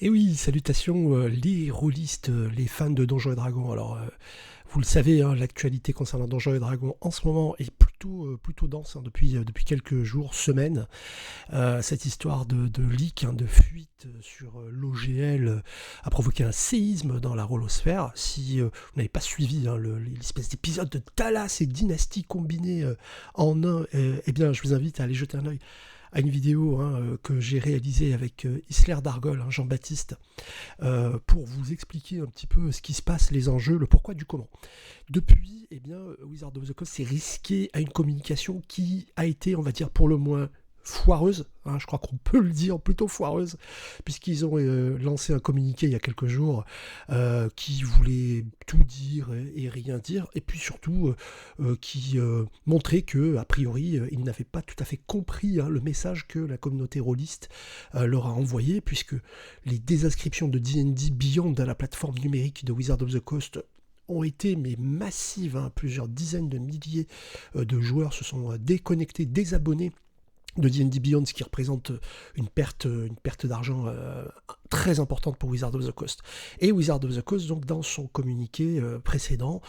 Et oui, salutations les rôlistes, les fans de Donjons et Dragons. Alors, vous le savez, hein, l'actualité concernant Donjons et Dragons en ce moment est plutôt dense hein, depuis quelques jours, semaines. Cette histoire de leak, hein, de fuite sur l'OGL a provoqué un séisme dans la rolosphère. Si vous n'avez pas suivi hein, l'espèce d'épisode de Dallas et Dynasty combiné en un, eh bien, je vous invite à aller jeter un œil à une vidéo hein, que j'ai réalisée avec Isler Dargol, hein, Jean-Baptiste, pour vous expliquer un petit peu ce qui se passe, les enjeux, le pourquoi du comment. Depuis, eh bien, Wizard of the Coast s'est risqué à une communication qui a été, on va dire, pour le moins foireuse, hein, je crois qu'on peut le dire, plutôt foireuse, puisqu'ils ont lancé un communiqué il y a quelques jours qui voulait tout dire et rien dire, et puis surtout qui montrait que, a priori, ils n'avaient pas tout à fait compris hein, le message que la communauté rôliste leur a envoyé, puisque les désinscriptions de D&D Beyond à la plateforme numérique de Wizard of the Coast ont été mais massives, hein, plusieurs dizaines de milliers de joueurs se sont déconnectés, désabonnés de D&D Beyond, ce qui représente une perte d'argent très importante pour Wizard of the Coast. Et Wizard of the Coast, donc, dans son communiqué précédent,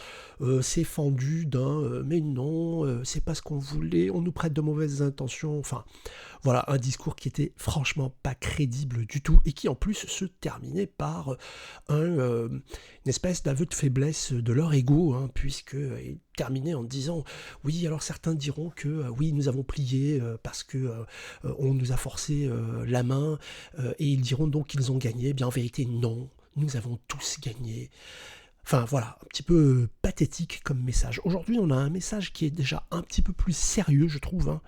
s'est fendu d'un mais non, c'est pas ce qu'on voulait, on nous prête de mauvaises intentions, enfin, voilà, un discours qui était franchement pas crédible du tout, et qui en plus se terminait par une espèce d'aveu de faiblesse de leur ego, hein, puisque il terminait en disant oui, alors certains diront que oui, nous avons plié parce que on nous a forcé la main, et ils diront donc qu'ils ont gagné. Eh bien en vérité non, nous avons tous gagné. Enfin voilà, un petit peu pathétique comme message. Aujourd'hui, on a un message qui est déjà un petit peu plus sérieux, je trouve. Hein.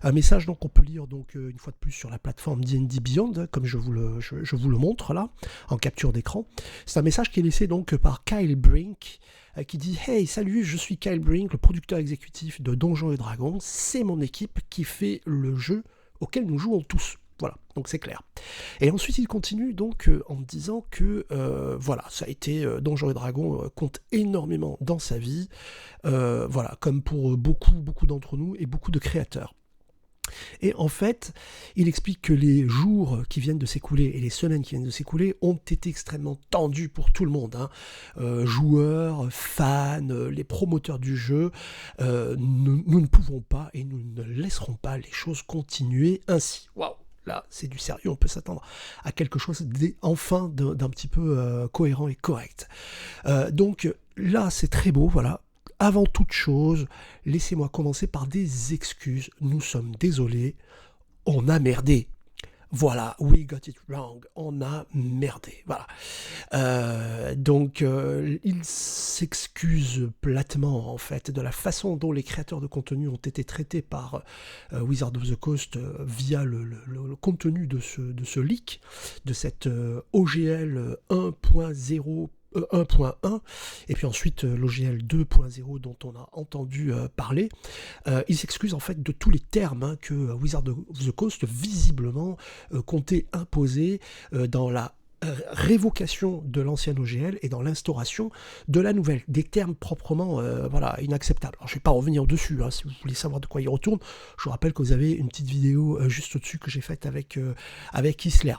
Un message donc qu'on peut lire donc une fois de plus sur la plateforme D&D Beyond, comme je vous le montre là, en capture d'écran. C'est un message qui est laissé donc par Kyle Brink, qui dit « Hey, salut, je suis Kyle Brink, le producteur exécutif de Donjons et Dragons. C'est mon équipe qui fait le jeu auquel nous jouons tous. » Voilà, donc c'est clair. Et ensuite, il continue donc en disant que voilà, ça a été Donjons et Dragons compte énormément dans sa vie, voilà, comme pour beaucoup d'entre nous et beaucoup de créateurs. Et en fait, il explique que les jours qui viennent de s'écouler et les semaines qui viennent de s'écouler ont été extrêmement tendus pour tout le monde. Hein. Joueurs, fans, les promoteurs du jeu, nous ne pouvons pas et nous ne laisserons pas les choses continuer ainsi. Waouh! Là, c'est du sérieux, on peut s'attendre à quelque chose enfin d'un petit peu cohérent et correct. Donc là, c'est très beau, voilà. Avant toute chose, laissez-moi commencer par des excuses. Nous sommes désolés, on a merdé. Voilà, we got it wrong, on a merdé. Voilà. Donc, il s'excuse platement, en fait, de la façon dont les créateurs de contenu ont été traités par Wizard of the Coast via le contenu de ce leak, de cette OGL 1.0 1.1 et puis ensuite l'OGL 2.0 dont on a entendu parler. Il s'excuse en fait de tous les termes hein, que Wizard of the Coast visiblement comptait imposer dans la révocation de l'ancienne OGL et dans l'instauration de la nouvelle. Des termes proprement voilà, inacceptables. Alors, je ne vais pas revenir dessus, hein, si vous voulez savoir de quoi il retourne. Je vous rappelle que vous avez une petite vidéo juste au-dessus que j'ai faite avec Isler.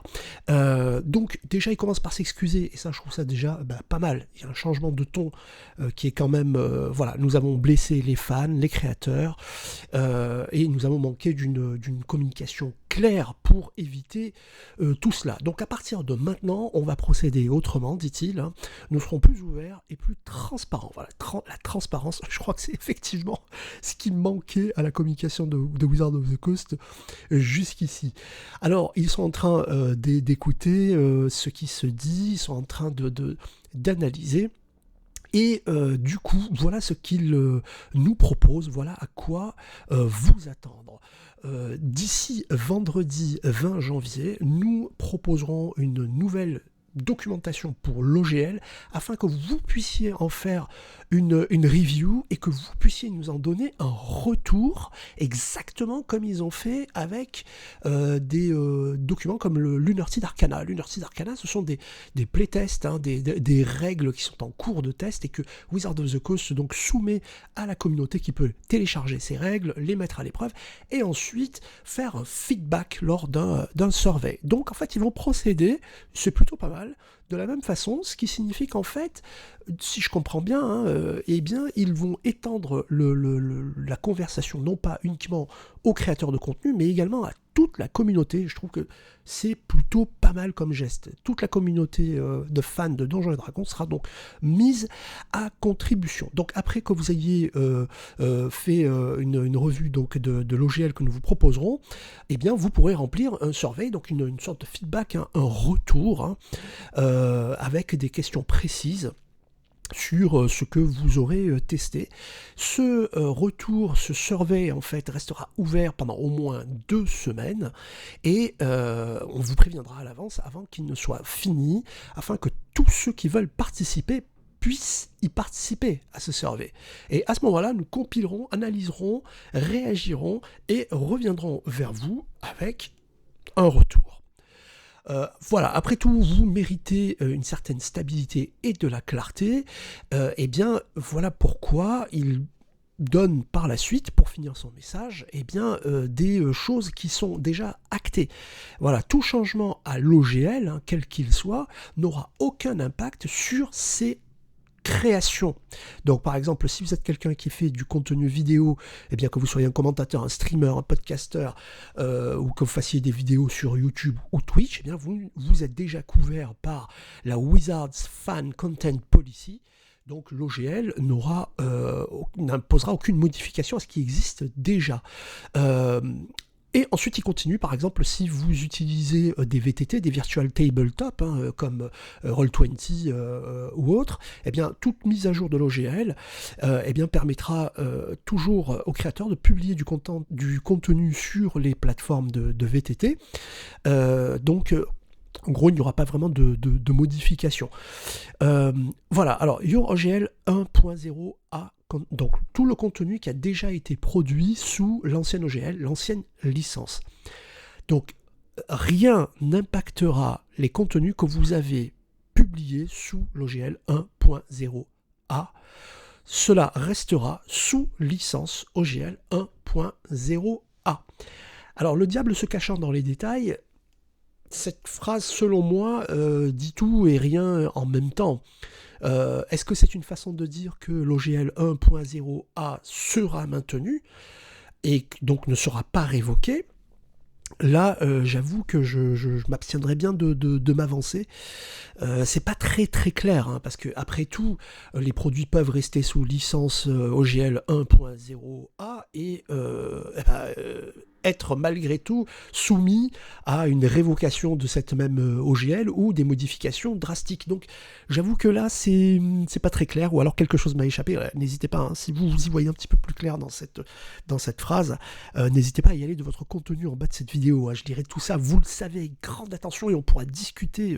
Donc, déjà, il commence par s'excuser, et ça, je trouve ça déjà pas mal. Il y a un changement de ton qui est quand même... voilà, nous avons blessé les fans, les créateurs, et nous avons manqué d'une communication claire pour éviter tout cela. Donc, à partir de maintenant, on va procéder autrement, dit-il. Hein. Nous serons plus ouverts et plus transparents. Voilà, la transparence, je crois que c'est effectivement ce qui manquait à la communication de Wizard of the Coast jusqu'ici. Alors, ils sont en train d'écouter ce qui se dit, ils sont en train d'analyser. Et du coup, voilà ce qu'il nous propose, voilà à quoi vous attendre. D'ici vendredi 20 janvier, nous proposerons une nouvelle documentation pour l'OGL afin que vous puissiez en faire une review et que vous puissiez nous en donner un retour exactement comme ils ont fait avec des documents comme le Lunar Seed Arcana. Lunar Seed Arcana, ce sont des playtests, hein, des règles qui sont en cours de test et que Wizards of the Coast donc soumet à la communauté qui peut télécharger ces règles, les mettre à l'épreuve et ensuite faire un feedback lors d'un survey. Donc en fait, ils vont procéder, c'est plutôt pas mal, de la même façon, ce qui signifie qu'en fait, si je comprends bien, hein, eh bien, ils vont étendre la conversation, non pas uniquement aux créateurs de contenu, mais également à toute la communauté. Je trouve que c'est plutôt pas mal comme geste. Toute la communauté de fans de Donjons et Dragons sera donc mise à contribution. Donc après que vous ayez fait une revue donc, de l'OGL que nous vous proposerons, eh bien, vous pourrez remplir un survey, donc une sorte de feedback, hein, un retour, hein, avec des questions précises sur ce que vous aurez testé. Ce retour, ce survey en fait restera ouvert pendant au moins 2 semaines et on vous préviendra à l'avance avant qu'il ne soit fini, afin que tous ceux qui veulent participer puissent y participer à ce survey. Et à ce moment-là, nous compilerons, analyserons, réagirons et reviendrons vers vous avec un retour. Voilà, après tout, vous méritez une certaine stabilité et de la clarté. Eh bien, voilà pourquoi il donne par la suite, pour finir son message, eh bien, des choses qui sont déjà actées. Voilà, tout changement à l'OGL, hein, quel qu'il soit, n'aura aucun impact sur ces création. Donc par exemple, si vous êtes quelqu'un qui fait du contenu vidéo, eh bien que vous soyez un commentateur, un streamer, un podcaster, ou que vous fassiez des vidéos sur YouTube ou Twitch, eh bien vous êtes déjà couvert par la Wizards Fan Content Policy. Donc l'OGL n'imposera aucune modification à ce qui existe déjà. Et ensuite, il continue, par exemple, si vous utilisez des VTT, des Virtual Tabletop, hein, comme Roll20 ou autres, eh bien, toute mise à jour de l'OGL eh bien, permettra toujours aux créateurs de publier du contenu sur les plateformes de VTT. Donc, en gros, il n'y aura pas vraiment de modification. Voilà, alors, Your OGL 1.0 a donc tout le contenu qui a déjà été produit sous l'ancienne OGL, l'ancienne licence. Donc rien n'impactera les contenus que vous avez publiés sous l'OGL 1.0a. Cela restera sous licence OGL 1.0a. Alors le diable se cachant dans les détails, cette phrase, selon moi, dit tout et rien en même temps. Est-ce que c'est une façon de dire que l'OGL 1.0a sera maintenu et donc ne sera pas révoqué? Là, j'avoue que je m'abstiendrai bien de m'avancer. C'est pas très très clair, hein, parce que après tout, les produits peuvent rester sous licence OGL 1.0a et être malgré tout soumis à une révocation de cette même OGL ou des modifications drastiques. Donc j'avoue que là c'est pas très clair, ou alors quelque chose m'a échappé. N'hésitez pas, hein, si vous y voyez un petit peu plus clair dans cette phrase, n'hésitez pas à y aller de votre contenu en bas de cette vidéo, hein. Je dirai tout ça, vous le savez, avec grande attention, et on pourra discuter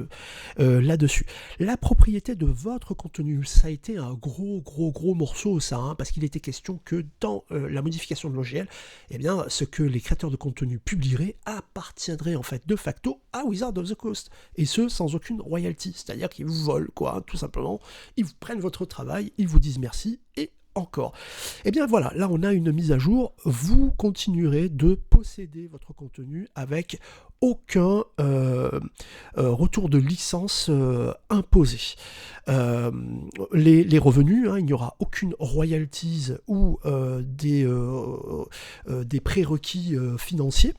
là-dessus. La propriété de votre contenu, ça a été un gros morceau, ça, hein, parce qu'il était question que dans la modification de l'OGL, eh bien, ce que les créateurs de contenu publieraient appartiendrait en fait de facto à Wizards of the Coast, et ce sans aucune royalty, c'est-à-dire qu'ils vous volent, quoi, tout simplement. Ils vous prennent votre travail, ils vous disent merci, et encore. Et bien voilà, là on a une mise à jour, vous continuerez de posséder votre contenu avec aucun retour de licence imposé. Les revenus, hein, il n'y aura aucune royalties ou des prérequis financiers.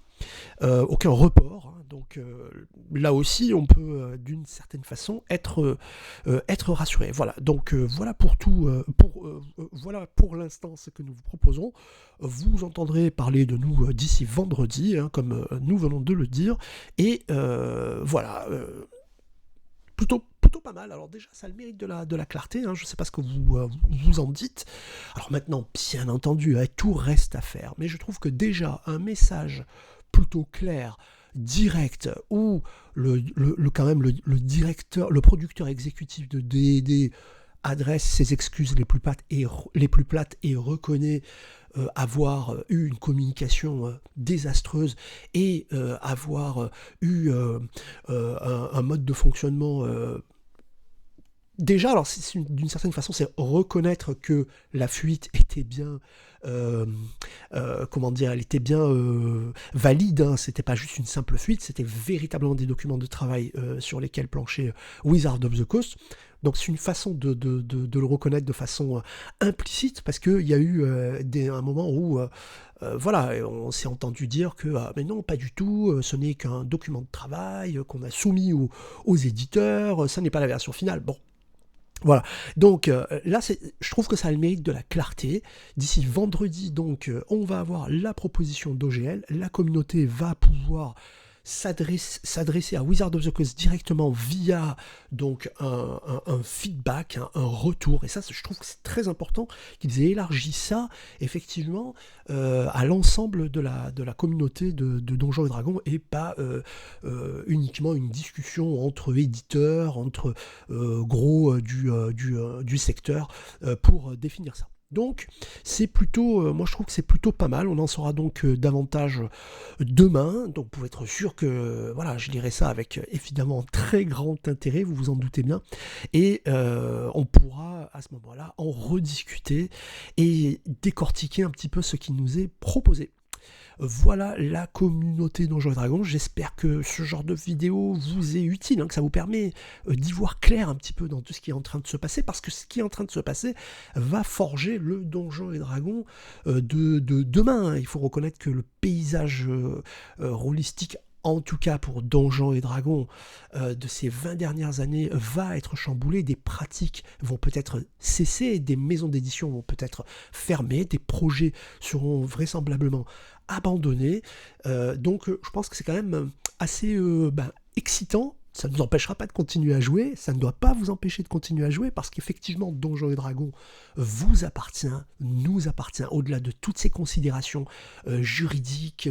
Aucun report, hein, donc là aussi on peut d'une certaine façon être rassuré. Voilà, donc voilà pour tout, voilà pour l'instant ce que nous vous proposons. Vous entendrez parler de nous d'ici vendredi, hein, comme nous venons de le dire, et voilà, plutôt pas mal. Alors déjà, ça a le mérite de la clarté, hein. Je ne sais pas ce que vous en dites. Alors maintenant, bien entendu, hein, tout reste à faire, mais je trouve que déjà un message plutôt clair, direct, où quand même le directeur, le producteur exécutif de D&D adresse ses excuses les plus plates et reconnaît avoir eu une communication désastreuse et avoir eu un mode de fonctionnement déjà, alors d'une certaine façon, c'est reconnaître que la fuite était bien, comment dire, elle était bien valide. Hein. C'était pas juste une simple fuite, c'était véritablement des documents de travail sur lesquels planchait Wizard of the Coast. Donc c'est une façon de le reconnaître de façon implicite, parce qu'il y a eu un moment où voilà, on s'est entendu dire que mais non, pas du tout, ce n'est qu'un document de travail qu'on a soumis aux éditeurs, ça n'est pas la version finale. Bon. Voilà, donc là, je trouve que ça a le mérite de la clarté. D'ici vendredi, donc, on va avoir la proposition d'OGL. La communauté va pouvoir s'adresser à Wizard of the Coast directement via donc un feedback, un retour. Et ça, je trouve que c'est très important qu'ils aient élargi ça, effectivement, à l'ensemble de la communauté de Donjons et Dragons, et pas uniquement une discussion entre éditeurs, entre gros du secteur, pour définir ça. Donc, c'est plutôt, moi je trouve que c'est plutôt pas mal. On en saura donc davantage demain. Donc, vous pouvez être sûr que, voilà, je lirai ça avec évidemment très grand intérêt, vous vous en doutez bien. Et on pourra à ce moment-là en rediscuter et décortiquer un petit peu ce qui nous est proposé. Voilà la communauté Donjons et Dragons. J'espère que ce genre de vidéo vous est utile, hein, que ça vous permet d'y voir clair un petit peu dans tout ce qui est en train de se passer, parce que ce qui est en train de se passer va forger le Donjons et Dragons de demain. Hein. Il faut reconnaître que le paysage rôlistique, en tout cas pour Donjons et Dragons, de ces 20 dernières années, va être chamboulé. Des pratiques vont peut-être cesser, des maisons d'édition vont peut-être fermer, des projets seront vraisemblablement abandonnés. Donc je pense que c'est quand même assez excitant. Ça ne nous empêchera pas de continuer à jouer, ça ne doit pas vous empêcher de continuer à jouer, parce qu'effectivement, Donjons et Dragons vous appartient, nous appartient, au-delà de toutes ces considérations juridiques,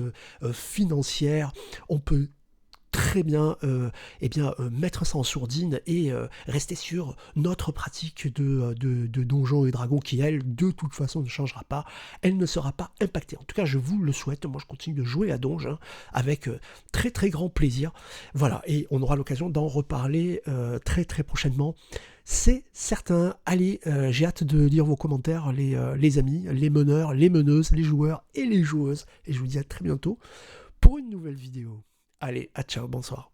financières. On peut très bien, mettre ça en sourdine et rester sur notre pratique de Donjons et Dragons qui, elle, de toute façon ne changera pas, elle ne sera pas impactée. En tout cas, je vous le souhaite, moi je continue de jouer à Donjons avec très très grand plaisir. Voilà, et on aura l'occasion d'en reparler très très prochainement. C'est certain. Allez, j'ai hâte de lire vos commentaires, les amis, les meneurs, les meneuses, les joueurs et les joueuses. Et je vous dis à très bientôt pour une nouvelle vidéo. Allez, à ciao, bonsoir.